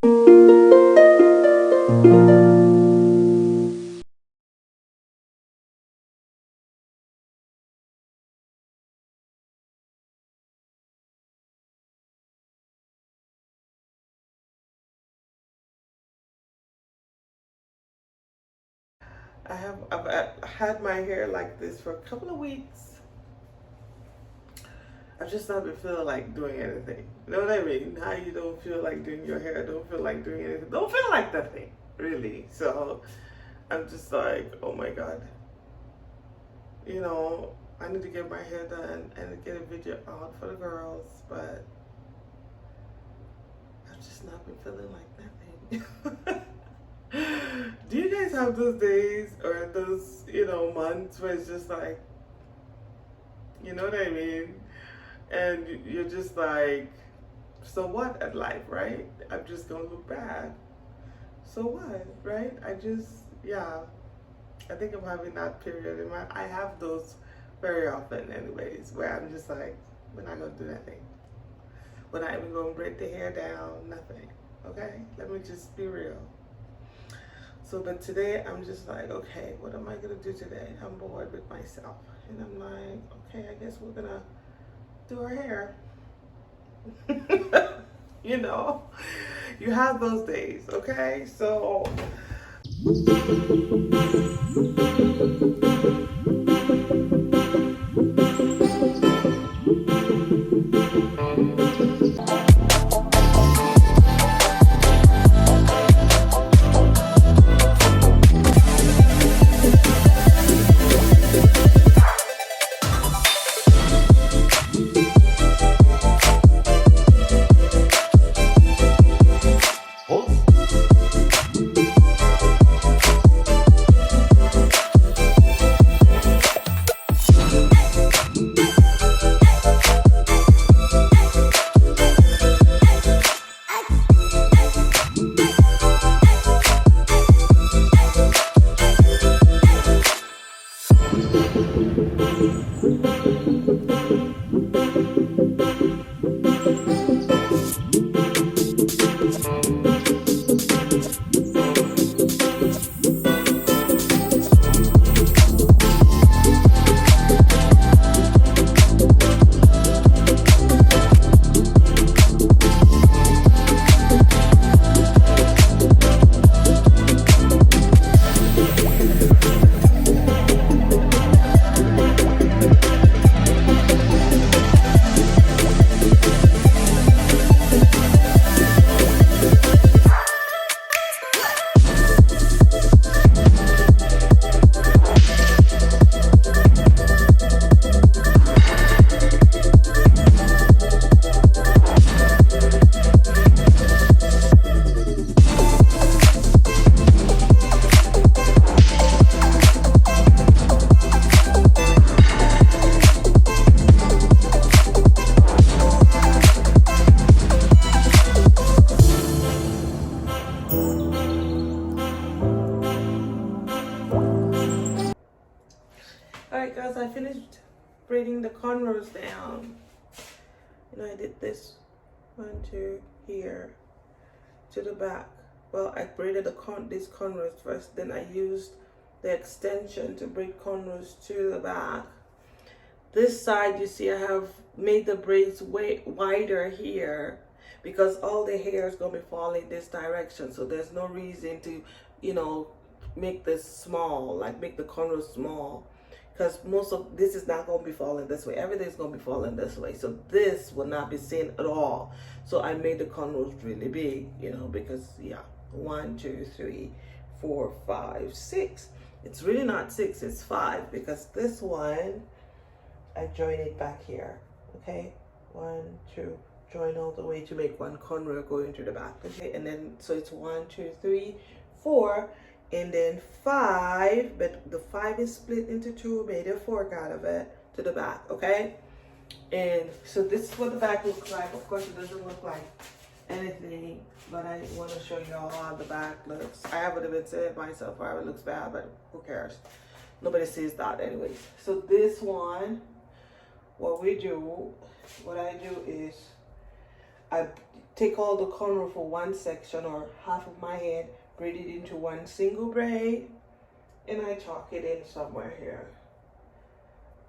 I've had my hair like this for a couple of weeks. I've just not been feeling like doing anything. You know what I mean? How you don't feel like doing your hair, don't feel like doing anything, don't feel like nothing, really. So I'm just like, oh my God. You know, I need to get my hair done and get a video out for the girls, but I've just not been feeling like nothing. Do you guys have those days or those, months where it's just like, you know what I mean? And you're just like, so what at life, right? I'm just gonna look bad. So what, right? Yeah, I think I'm having that period in my, I have those very often anyways, where I'm just like, we're not gonna do nothing. We're not even gonna break the hair down, nothing. Okay? Let me just be real. So, but today I'm just like, okay, what am I gonna do today? I'm bored with myself. And I'm like, okay, I guess we're gonna do our hair. You know, you have those days, okay? So, alright guys, I finished braiding the cornrows down. I did this one, two, here to the back. Well, I braided these cornrows first, then I used the extension to braid cornrows to the back. This side, you see, I have made the braids way wider here because all the hair is going to be falling this direction. So there's no reason to, make this small, like make the cornrows small. Because most of this is not going to be falling this way. Everything's going to be falling this way. So this will not be seen at all. So I made the cornrows really big, because, yeah, 1, 2, 3, 4, 5, 6. It's really not 6, it's 5 because this one, I join it back here, okay? 1, 2, join all the way to make one cornrow go into the back, okay? And then, so it's 1, 2, 3, 4, and then 5, but the 5 is split into 2, made a fork out of it to the back, okay? And so this is what the back looks like. Of course, it doesn't look like anything, but I want to show you all how the back looks. I haven't even said it myself, or it looks bad, but who cares? Nobody sees that anyways. So this one, what I do is I take all the cornrow for one section or half of my head, braid it into one single braid, and I tuck it in somewhere here.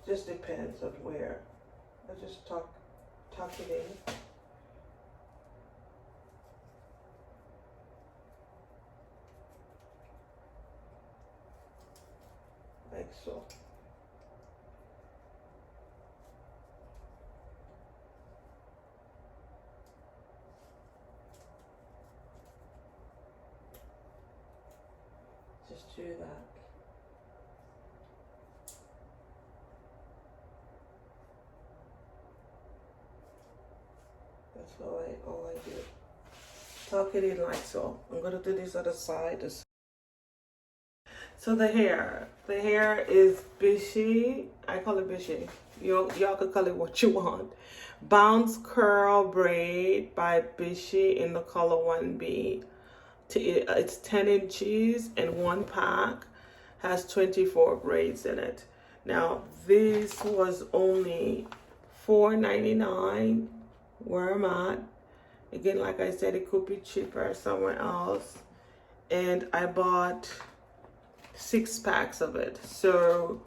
Just depends on where. I just tuck it in. Like so. Just do that. That's all I do. Tuck it in like so. I'm gonna do this other side. So the hair is Beshe. I call it Beshe. Y'all can call it what you want. Bounce Curl Braid by Beshe in the color 1B. It's 10 inches and one pack has 24 braids in it. Now this was only $4.99 where I'm at. Again, like I said, it could be cheaper somewhere else. And I bought 6 packs of it. So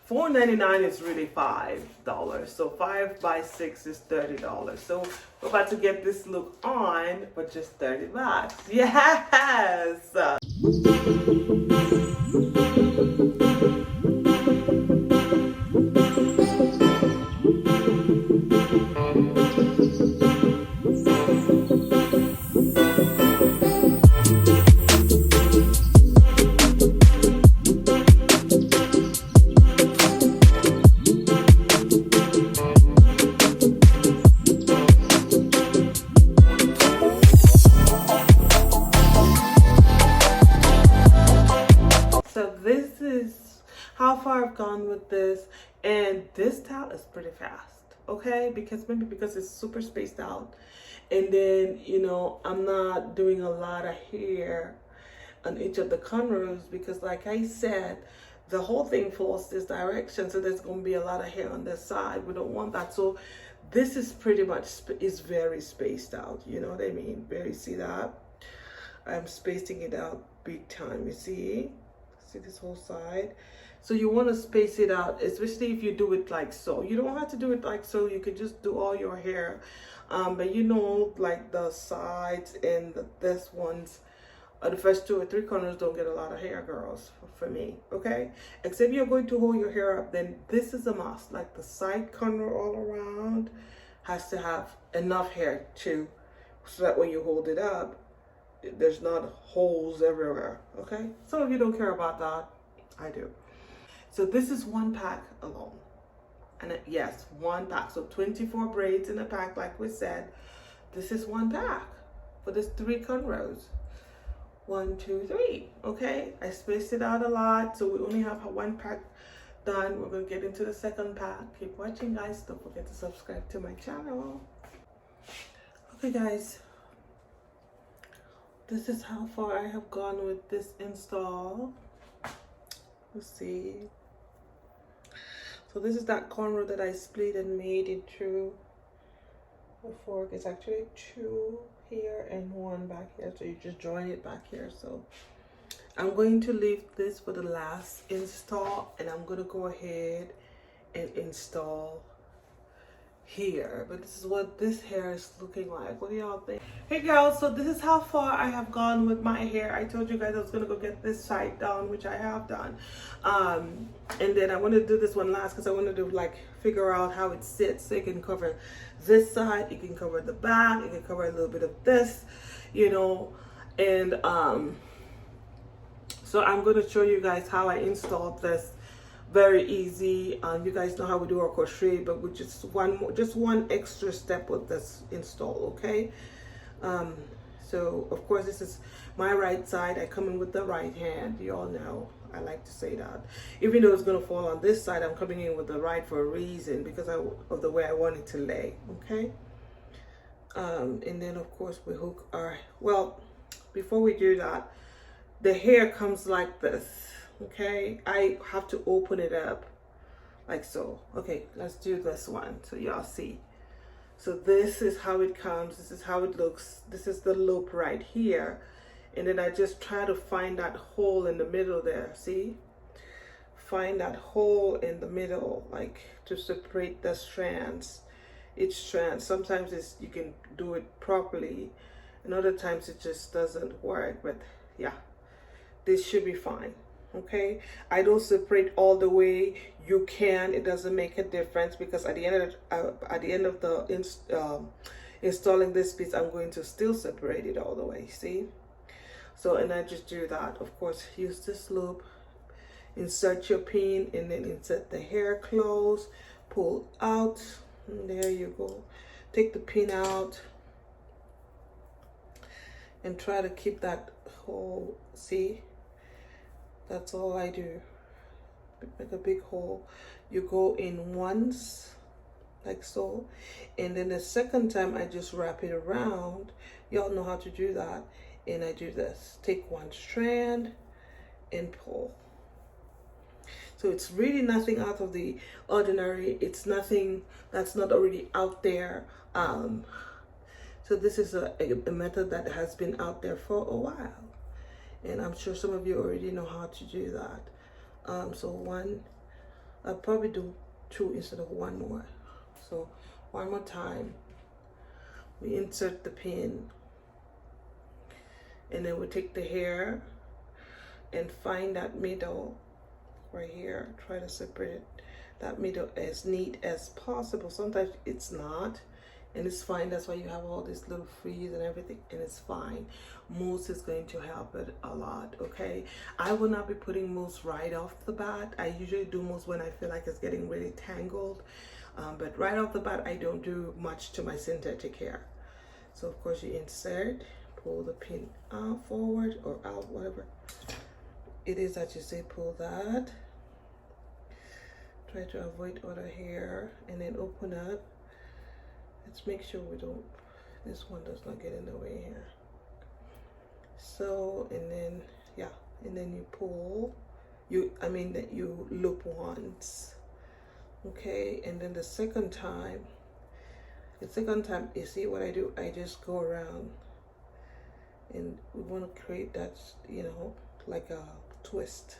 $4.99 is really $5. So 5 by 6 is $30. So we're about to get this look on for just $30. Yes. How far I've gone with this, and this towel is pretty fast, okay, because it's super spaced out, and then I'm not doing a lot of hair on each of the cornrows because, like I said, the whole thing falls this direction, so there's going to be a lot of hair on this side. We don't want that. So this is pretty much is very spaced out, you know what I mean? See that? I'm spacing it out big time. You see this whole side? So you want to space it out, especially if you do it like so. You don't have to do it like so. You could just do all your hair. But like the sides and this ones, the first 2 or 3 corners don't get a lot of hair, girls, for me, okay? Except you're going to hold your hair up, then this is a must. Like the side corner all around has to have enough hair too, so that when you hold it up, there's not holes everywhere, okay? Some of you don't care about that. I do. So this is 1 pack alone. And yes, 1 pack. So 24 braids in a pack, like we said. This is 1 pack for this 3 cornrows. 1, 2, 3. Okay, I spaced it out a lot, so we only have 1 pack done. We're gonna get into the 2nd pack. Keep watching, guys. Don't forget to subscribe to my channel. Okay, guys, this is how far I have gone with this install. Let's see. So this is that cornrow that I split and made into a fork. It's actually 2 here and 1 back here, so you just join it back here. So I'm going to leave this for the last install, and I'm going to go ahead and install here. But this is what this hair is looking like. What do y'all think? Hey girls, so this is how far I have gone with my hair. I told you guys I was gonna go get this side done, which I have done, and then I want to do this one last because I want to figure out how it sits, so it can cover this side, it can cover the back, it can cover a little bit of this, and so I'm going to show you guys how I installed this. Very easy. You guys know how we do our crochet, but with just one extra step with this install, okay? So of course this is my right side. I come in with the right hand. You all know I like to say that. Even though it's going to fall on this side, I'm coming in with the right for a reason, because of the way I want it to lay, okay? And then of course we hook our, well, before we do that, the hair comes like this. Okay, I have to open it up like so. Okay, let's do this one so y'all see. So this is how it comes, this is how it looks, this is the loop right here. And then I just try to find that hole in the middle there, see? Find that hole in the middle, like to separate the strands, each strand. Sometimes you can do it properly, and other times it just doesn't work, but yeah, this should be fine. Okay, I don't separate all the way. You can, it doesn't make a difference, because at the end of the installing this piece, I'm going to still separate it all the way, see? So, and I just do that. Of course, use this loop, insert your pin, and then insert the hair close, pull out, and there you go. Take the pin out and try to keep that hole, see? That's all I do. Make a big hole. You go in once, like so, and then the second time I just wrap it around. Y'all know how to do that. And I do this. Take one strand and pull. So it's really nothing out of the ordinary. It's nothing that's not already out there. So this is a method that has been out there for a while. And I'm sure some of you already know how to do that. So one, I'll probably do two instead of one more. So one more time, we insert the pin, and then we take the hair and find that middle right here. Try to separate that middle as neat as possible. Sometimes it's not, and it's fine. That's why you have all this little frizz and everything, and it's fine. Mousse is going to help it a lot. Okay, I will not be putting mousse right off the bat. I usually do mousse when I feel like it's getting really tangled, but right off the bat I don't do much to my synthetic hair. So of course you insert, pull the pin out, forward or out, whatever it is that you say, pull that. Try to avoid other hair, and then open up. Let's make sure we don't, this one does not get in the way here. So, and then, yeah, and then you pull, you loop once, okay? And then the second time, you see what I do? I just go around, and we want to create that, you know, like a twist.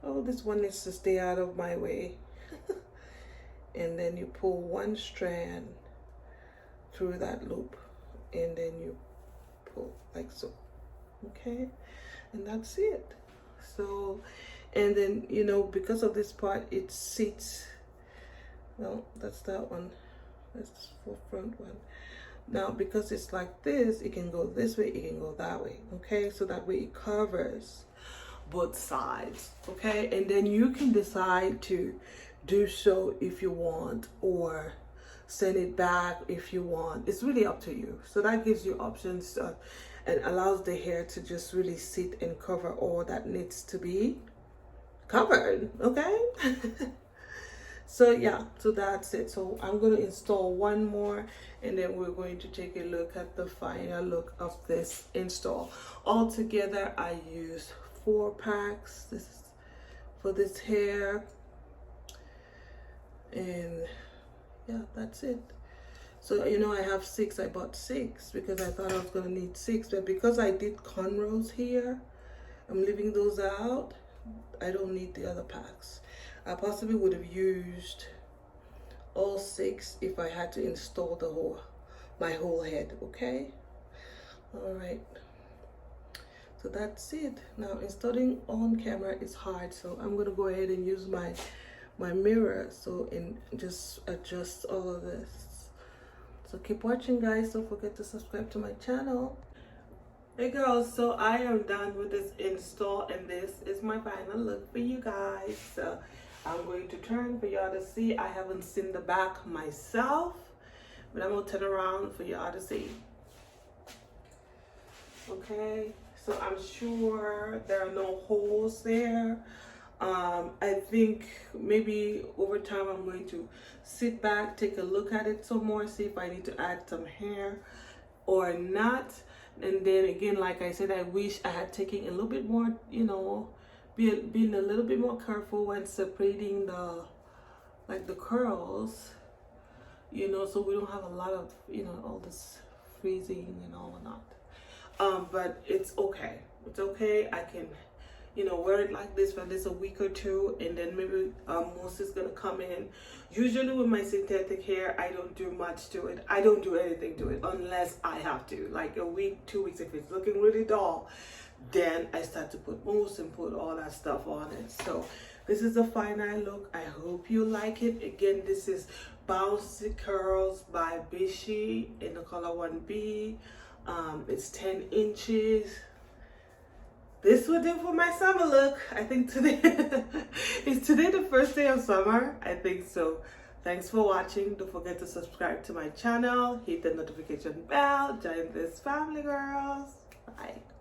Oh, this one needs to stay out of my way. And then you pull one strand through that loop, and then you pull like so, okay? And that's it. So, and then, you know, because of this part, it sits, well, that's that one, that's the front one. Now, because it's like this, it can go this way, it can go that way, okay? So that way it covers both sides, okay? And then you can decide to do so if you want, or send it back if you want. It's really up to you. So that gives you options, and allows the hair to just really sit and cover all that needs to be covered, okay? So yeah, so that's it. So I'm going to install one more, and then we're going to take a look at the final look of this install. Altogether, I use 4 packs. This is for this hair, and yeah, that's it. So, you know, I have 6. I bought 6 because I thought I was going to need 6, but because I did cornrows here, I'm leaving those out. I don't need the other packs. I possibly would have used all 6 if I had to install the my whole head, okay? All right. So that's it. Now, installing on camera is hard, so I'm going to go ahead and use my mirror, so and just adjust all of this. So keep watching, guys. Don't forget to subscribe to my channel. Hey girls, so I am done with this install, and this is my final look for you guys. So I'm going to turn for y'all to see. I haven't seen the back myself, but I'm gonna turn around for y'all to see. Okay, so I'm sure there are no holes there. I think maybe over time I'm going to sit back, take a look at it some more, see if I need to add some hair or not. And then again, like I said, I wish I had taken a little bit more, you know, being a little bit more careful when separating the curls, you know, so we don't have a lot of, you know, all this freezing and all and that. But it's okay. It's okay. I can, you know, wear it like this for at least a week or two, and then maybe mousse is gonna come in. Usually with my synthetic hair, I don't do much to it. I don't do anything to it unless I have to. Like a week, 2 weeks, if it's looking really dull, then I start to put mousse and put all that stuff on it. So this is the final look. I hope you like it. Again, this is Bouncy Curls by Beshe in the color 1B. It's 10 inches. This will do for my summer look. I think today is today the first day of summer. I think so. Thanks for watching. Don't forget to subscribe to my channel, hit the notification bell, join this family, girls. Bye.